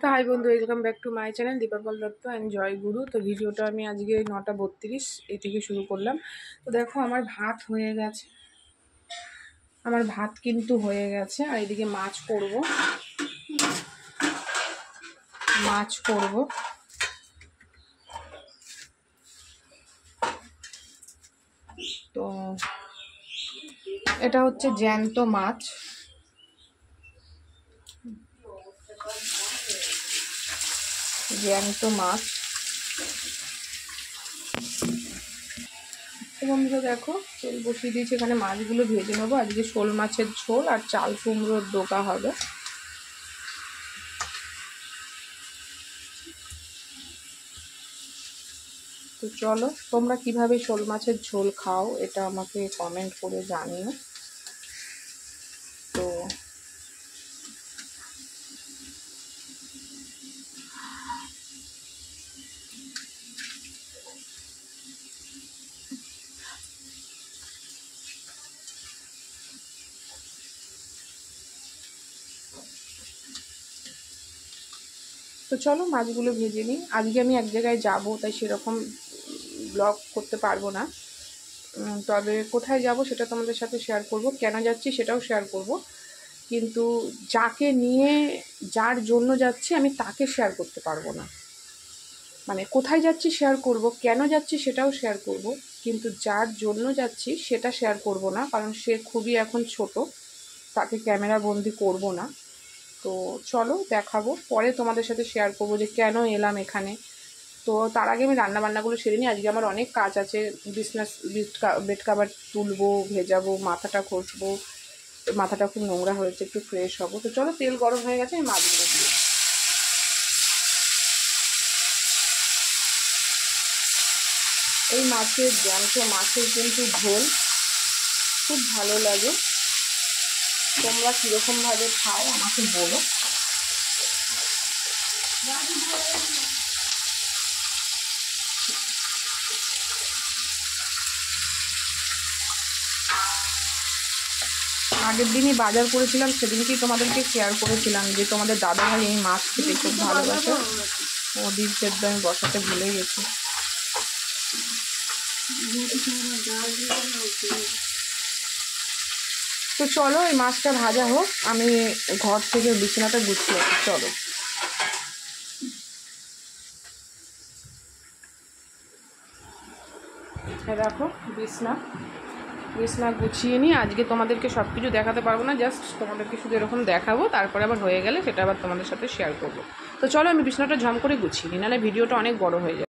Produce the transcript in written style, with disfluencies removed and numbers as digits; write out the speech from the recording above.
তো হাই বন্ধু, welcome back to my channel Dipa Pal Dutta and Joy Guru. তো ভিডিওটা আমি আজকে 9:32 এই থেকে শুরু করলাম। তো দেখো আমার ভাত হয়ে গেছে, আমার ভাত কিন্তু হয়ে গেছে। আর এদিকে মাছ করব। তো এটা হচ্ছে জ্যান্ত মাছ। বন্ধুরা দেখো, তেল বসিয়ে দিয়েছি, এখানে মাছগুলো ভেজে নেবো। আজকে শোল মাছের ঝোল আর চাল কুমড়োর ডোকা হবে। তো চলো, তোমরা কিভাবে শোল মাছের ঝোল খাও এটা আমাকে কমেন্ট করে জানিও। তো চলো মাছগুলো ভেজে নিই। আজকে আমি এক জায়গায় যাব, তাই সেরকম ব্লগ করতে পারবো না। তবে কোথায় যাব সেটা তোমাদের সাথে শেয়ার করব, কেন যাচ্ছি সেটাও শেয়ার করব। কিন্তু যাকে নিয়ে, যার জন্য যাচ্ছি আমি তাকে শেয়ার করতে পারবো না। মানে কোথায় যাচ্ছি শেয়ার করব, কেন যাচ্ছি সেটাও শেয়ার করব, কিন্তু যার জন্য যাচ্ছি সেটা শেয়ার করব না, কারণ সে খুবই এখন ছোট, তাকে ক্যামেরা বন্দি করব না। তো চলো দেখাবো, পরে তোমাদের সাথে শেয়ার করবো যে কেন এলাম এখানে। তো তার আগে আমি রান্নাবান্নাগুলো সেরে নিই। আজকে আমার অনেক কাজ আছে। বেড কাভার তুলবো, ভেজাবো, মাথাটা ঘষবো। মাথাটা খুব নোংরা হয়েছে, একটু ফ্রেশ হবো। তো চলো, তেল গরম হয়ে গেছে, আমি মাছগুলো দিই। এই মাছের জ্যান্ত মাছের কিন্তু ঝোল খুব ভালো লাগে। তোমরা কীরকমভাবে খাও আমাকে বলো। আগের দিনই বাজার করেছিলাম, সেদিনকেই তোমাদেরকে শেয়ার করেছিলাম যে তোমাদের দাদাভাই এই মাছ খেতে খুব ভালোবাসে। ডিম সেদ্ধ আমি বসাতে ভুলে গেছি। তো চলো, এই মাছটা ভাজা হোক, আমি ঘর থেকে বিছানাটা গুছিয়ে আছি। চলো, দেখো বিছনা গুছিয়ে নিই। আজকে তোমাদেরকে সব কিছু দেখাতে পারবো না, জাস্ট তোমাদেরকে শুধু এরকম দেখাবো, তারপরে আবার হয়ে গেলে সেটা আবার তোমাদের সাথে শেয়ার করবো। তো চলো, আমি বিছনাটা ঝম করে গুছিয়ে নিই, নাহলে ভিডিওটা অনেক বড় হয়ে যাবে।